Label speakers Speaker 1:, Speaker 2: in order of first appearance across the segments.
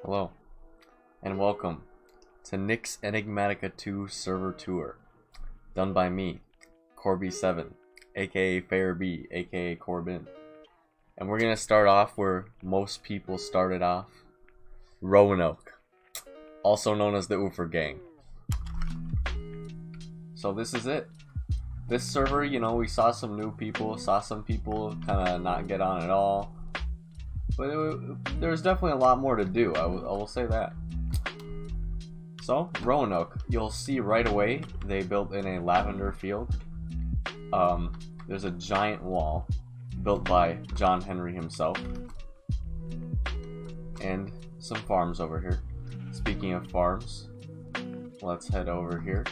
Speaker 1: Hello, and welcome to Nick's Enigmatica 2 server tour, done by me, Corby7, aka Fairb, aka Corbin. And we're gonna start off where most people started off, Roanoke, also known as the Oofer Gang. So this is it. This server, you know, we saw some new people, saw some people kind of not get on at all. But there's definitely a lot more to do, I will say that. So, Roanoke, you'll see right away they built in a lavender field. There's a giant wall built by John Henry himself. And some farms over here. Speaking of farms, let's head over here.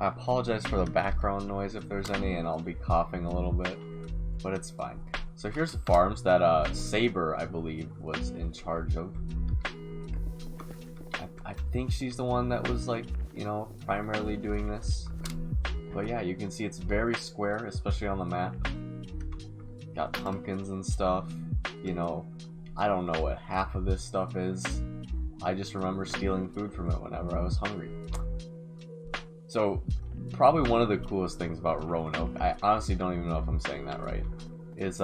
Speaker 1: I apologize for the background noise if there's any, and I'll be coughing a little bit, but it's fine. So here's the farms that Saber, I believe, was in charge of. I think she's the one that was, like, you know, primarily doing this. But yeah, you can see it's very square, especially on the map. Got pumpkins and stuff. You know, I don't know what half of this stuff is. I just remember stealing food from it whenever I was hungry. So, probably one of the coolest things about Roanoke, I honestly don't even know if I'm saying that right, is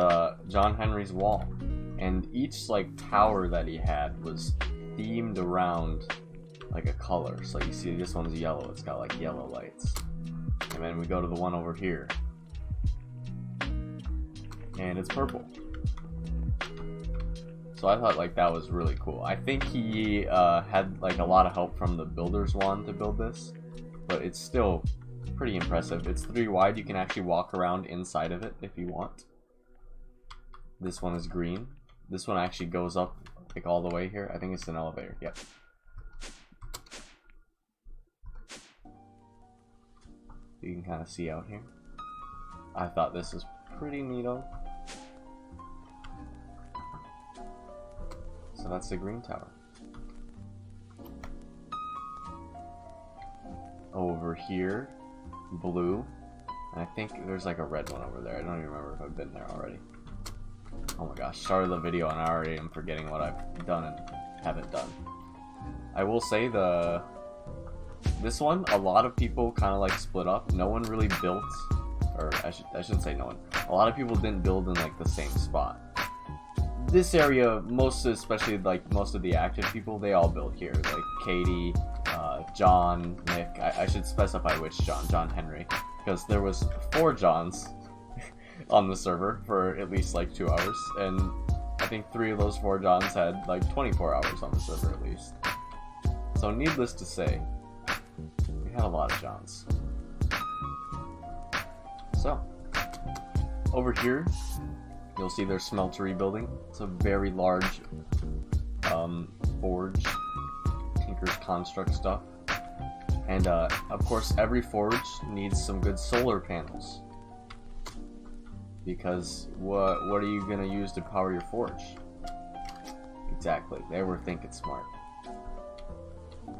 Speaker 1: John Henry's wall. And each like tower that he had was themed around like a color. So you see this one's yellow, it's got like yellow lights. And then we go to the one over here, and it's purple. So I thought like that was really cool. I think he had like a lot of help from the builders wand to build this, but it's still pretty impressive. It's 3 wide, you can actually walk around inside of it if you want. This one is green. This one actually goes up like all the way here. I think it's an elevator. Yep. You can kind of see out here. I thought this was pretty neato. So that's the green tower. Over here, blue. And I think there's like a red one over there. I don't even remember if I've been there already. Oh my gosh, started the video and I already am forgetting what I've done and haven't done. I will say this one, a lot of people kind of like split up. No one really built, or I shouldn't say no one. A lot of people didn't build in like the same spot. This area, especially like most of the active people, they all built here. Like Katie, John, Nick. I should specify which John. John Henry, because there was 4 Johns on the server for at least like 2 hours, and I think 3 of those 4 Johns had like 24 hours on the server at least. So needless to say, we had a lot of Johns. So over here you'll see their smeltery building. It's a very large forge, tinker's construct stuff, and of course every forge needs some good solar panels. Because what are you gonna use to power your forge? Exactly, they were thinking smart.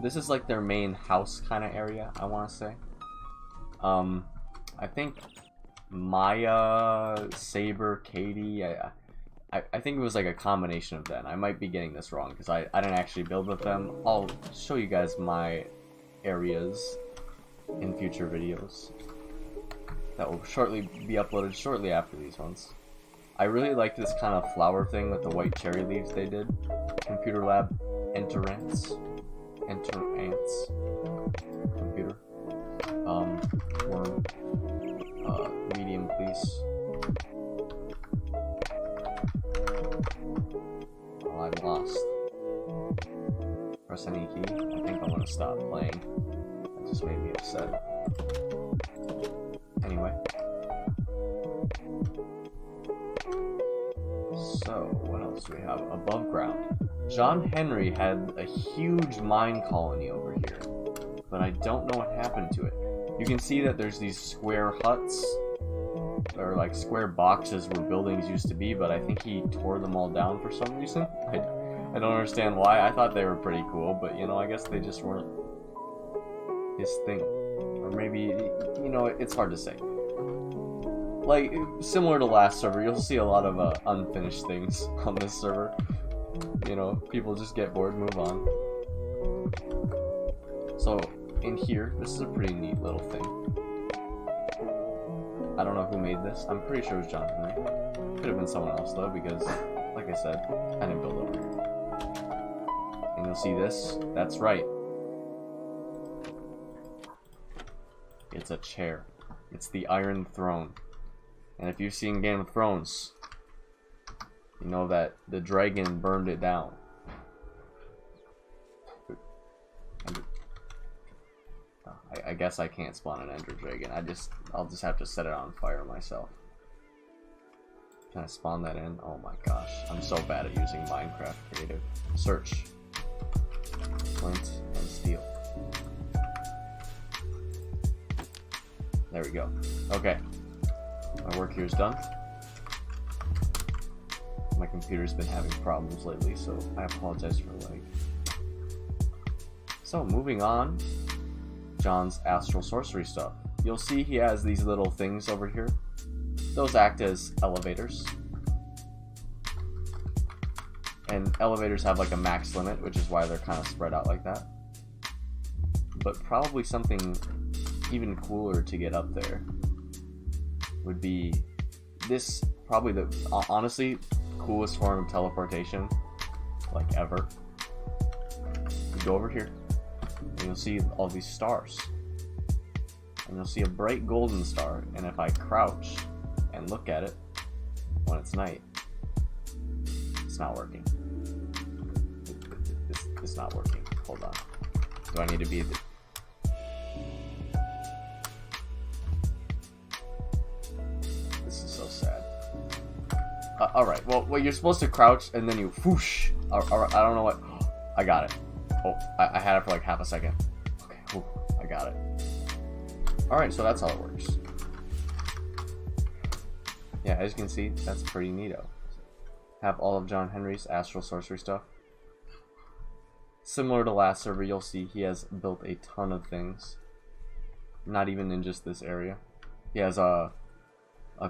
Speaker 1: This is like their main house kind of area, I want to say. I think Maya, Saber, Katie, I think it was like a combination of them. I might be getting this wrong because I didn't actually build with them. I'll show you guys my areas in future videos that will shortly be uploaded shortly after these ones. I really like this kind of flower thing with the white cherry leaves they did. Computer lab, enter ants. Computer. Worm. Medium, please. Oh, I lost. Press any key. I think I want to stop playing. That just made me upset. Anyway. So, what else do we have? Above ground. John Henry had a huge mine colony over here, but I don't know what happened to it. You can see that there's these square huts, or like square boxes where buildings used to be, but I think he tore them all down for some reason. I don't understand why. I thought they were pretty cool, but you know, I guess they just weren't his thing. Or maybe, you know, it's hard to say. Like, similar to last server, you'll see a lot of unfinished things on this server. You know, people just get bored, move on. So, in here, this is a pretty neat little thing. I don't know who made this. I'm pretty sure it was John Henry. Could have been someone else, though, because, like I said, I didn't build over here. And you'll see this. That's right. It's a chair. It's the Iron Throne. And if you've seen Game of Thrones, you know that the dragon burned it down. I guess I can't spawn an Ender Dragon. I'll just have to set it on fire myself. Can I spawn that in? Oh my gosh. I'm so bad at using Minecraft Creative. Search. Flint and steel. There we go. Okay. My work here is done. My computer's been having problems lately, so I apologize for lag. So, moving on. John's AstroSorcery stuff. You'll see he has these little things over here. Those act as elevators. And elevators have like a max limit, which is why they're kind of spread out like that. But probably something even cooler to get up there would be this, probably the, honestly, coolest form of teleportation, like ever. You go over here, and you'll see all these stars. And you'll see a bright golden star, and if I crouch and look at it when it's night, it's not working. It's not working. Hold on. Do I need to be the... This is so sad. Alright, well, you're supposed to crouch, and then you whoosh. I don't know what... I got it. Oh, I had it for like half a second. Okay, whew, I got it. Alright, so that's how it works. Yeah, as you can see, that's pretty neato. Have all of John Henry's AstroSorcery stuff. Similar to last server, you'll see he has built a ton of things. Not even in just this area. He has a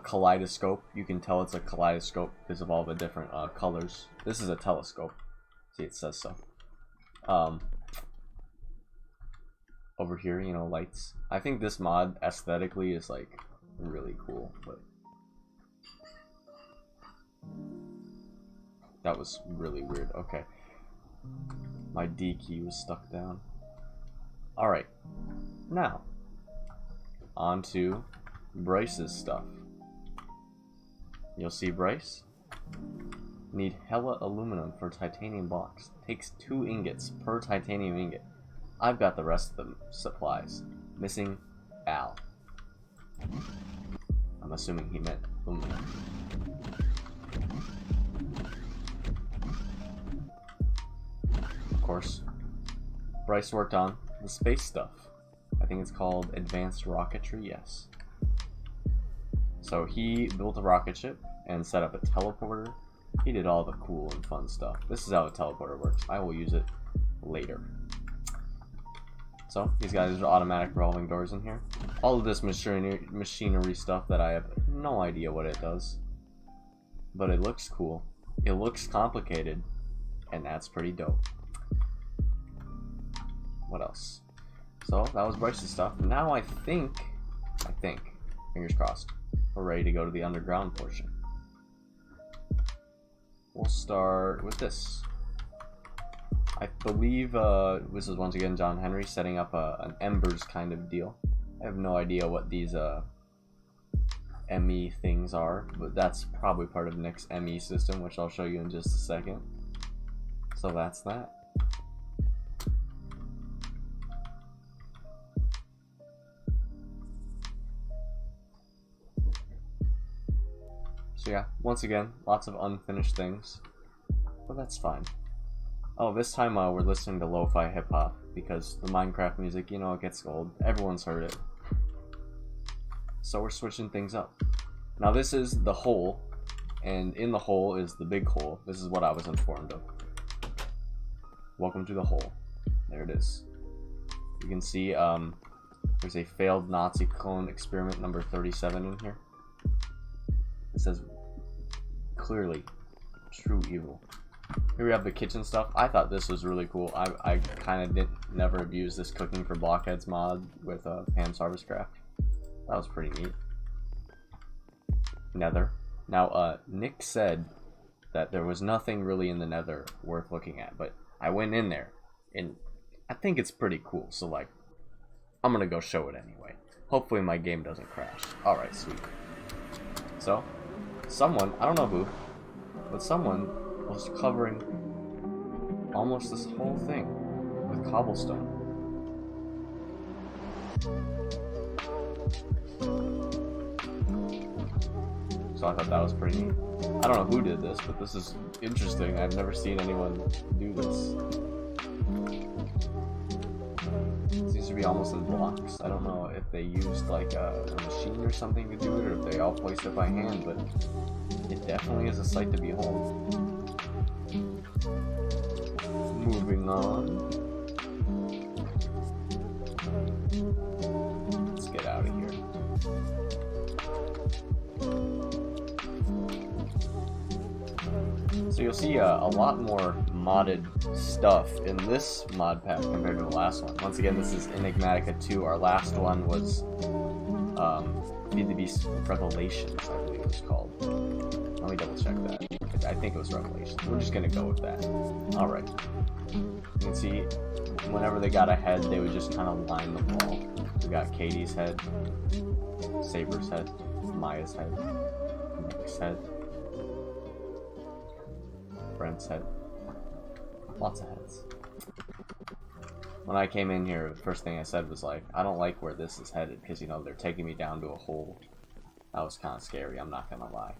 Speaker 1: kaleidoscope. You can tell it's a kaleidoscope because of all the different colors. This is a telescope. See, it says so. Over here, you know, lights. I think this mod aesthetically is like really cool, but that was really weird. Okay, my D key was stuck down. Alright, now on to Bryce's stuff. You'll see Bryce need hella aluminum for titanium blocks. Takes 2 ingots per titanium ingot. I've got the rest of the supplies. Missing Al. I'm assuming he meant aluminum. Of course, Bryce worked on the space stuff. I think it's called Advanced Rocketry, yes. So he built a rocket ship and set up a teleporter. He did all the cool and fun stuff. This is how a teleporter works. I will use it later. So he's got his automatic revolving doors in here. All of this machinery stuff that I have no idea what it does. But it looks cool. It looks complicated. And that's pretty dope. What else? So that was Bryce's stuff. Now I think, fingers crossed, we're ready to go to the underground portion. We'll start with this. I believe this is once again John Henry setting up an embers kind of deal. I have no idea what these ME things are, but that's probably part of Nick's ME system, which I'll show you in just a second. So that's that. So yeah, once again, lots of unfinished things, but that's fine. Oh, this time we're listening to lo-fi hip-hop, because the Minecraft music, you know, it gets old. Everyone's heard it. So we're switching things up. Now this is the hole, and in the hole is the big hole. This is what I was informed of. Welcome to the hole. There it is. You can see there's a failed Nazi clone experiment number 37 in here. It says clearly true evil. Here we have the kitchen stuff. I thought this was really cool. I kind of never have used this cooking for blockheads mod with Pam's Harvest Craft. That was pretty neat. Nether. Now, Nick said that there was nothing really in the Nether worth looking at, but I went in there, and I think it's pretty cool, so, like, I'm gonna go show it anyway. Hopefully my game doesn't crash. Alright, sweet. So, someone, I don't know who, but someone was covering almost this whole thing with cobblestone. So I thought that was pretty neat. I don't know who did this, but this is interesting. I've never seen anyone do this. It seems to be almost in blocks. I don't know if they used like a machine or something to do it, or if they all placed it by hand, but it definitely is a sight to behold. Moving on. Let's get out of here. So you'll see a lot more modded stuff in this mod pack compared to the last one. Once again, this is Enigmatica 2. Our last one was Feed the Beast Revelations, I believe it was called. Let me double check that. I think it was Revelations. We're just gonna go with that. Alright. You can see, whenever they got a head, they would just kind of line the wall. We got Katie's head, Saber's head, Maya's head, Nick's head, Brent's head. Lots of heads. When I came in here, the first thing I said was like, I don't like where this is headed, because, you know, they're taking me down to a hole. That was kind of scary, I'm not gonna lie.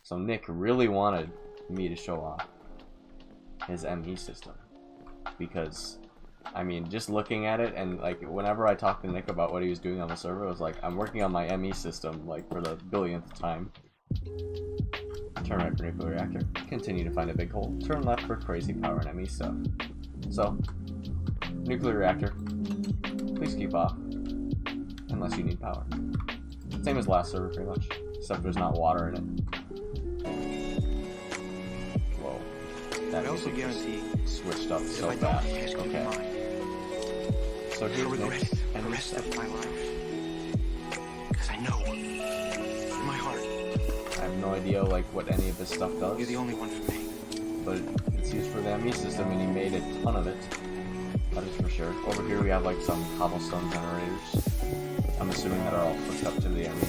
Speaker 1: So Nick really wanted me to show off his ME system, because, I mean, just looking at it, and like, whenever I talked to Nick about what he was doing on the server, I was like, I'm working on my ME system, like, for the billionth time. Turn right for nuclear reactor. Continue to find a big hole. Turn left for crazy power and ME stuff. So, nuclear reactor. Please keep off. Unless you need power. Same as last server, pretty much. Except there's not water in it. Whoa. That also guarantee switched up so fast. Okay. So here's Nick and the rest of my life. Because I know. In my heart. I have no idea like what any of this stuff does. You're the only one for me. But it's used for the ME system, and he made a ton of it. That is for sure. Over here we have like some cobblestone generators. I'm assuming that are all hooked up to the ME.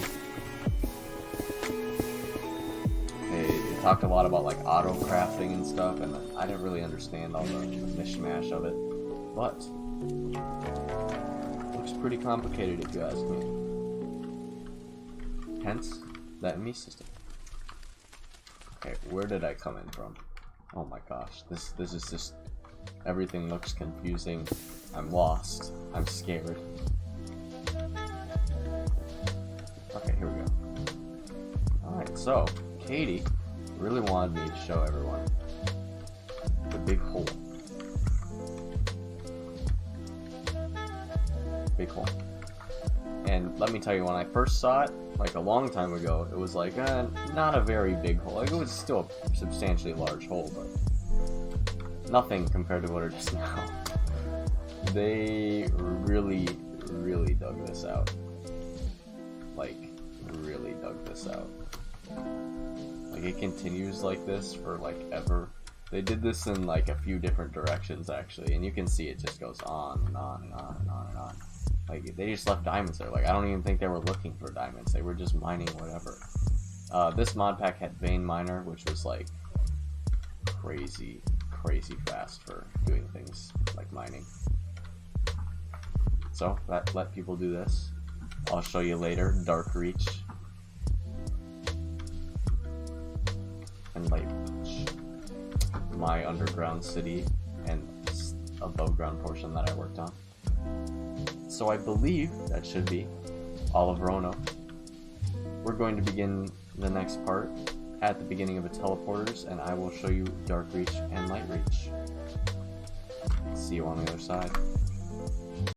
Speaker 1: They talked a lot about like auto crafting and stuff, and I didn't really understand all the mishmash of it. But it looks pretty complicated if you ask me. Hence, that ME system. Okay, where did I come in from? Oh my gosh, this is just, everything looks confusing. I'm lost. I'm scared. Okay, here we go. Alright, so, Katie really wanted me to show everyone the big hole. Big hole. And let me tell you, when I first saw it, like a long time ago, it was like, not a very big hole. Like, it was still a substantially large hole, but nothing compared to what it is now. They really, really dug this out. Like, really dug this out. Like, it continues like this for, like, ever. They did this in, like, a few different directions, actually, and you can see it just goes on and on and on and on and on. Like, they just left diamonds there. Like, I don't even think they were looking for diamonds. They were just mining whatever. This mod pack had Vein Miner, which was, like, crazy, crazy fast for doing things like mining. So, that let people do this. I'll show you later. Dark Reach. And Light Reach. My underground city and above ground portion that I worked on. So I believe that should be all of Roanoke. We're going to begin the next part at the beginning of the teleporters, and I will show you Dark Reach and Light Reach. See you on the other side.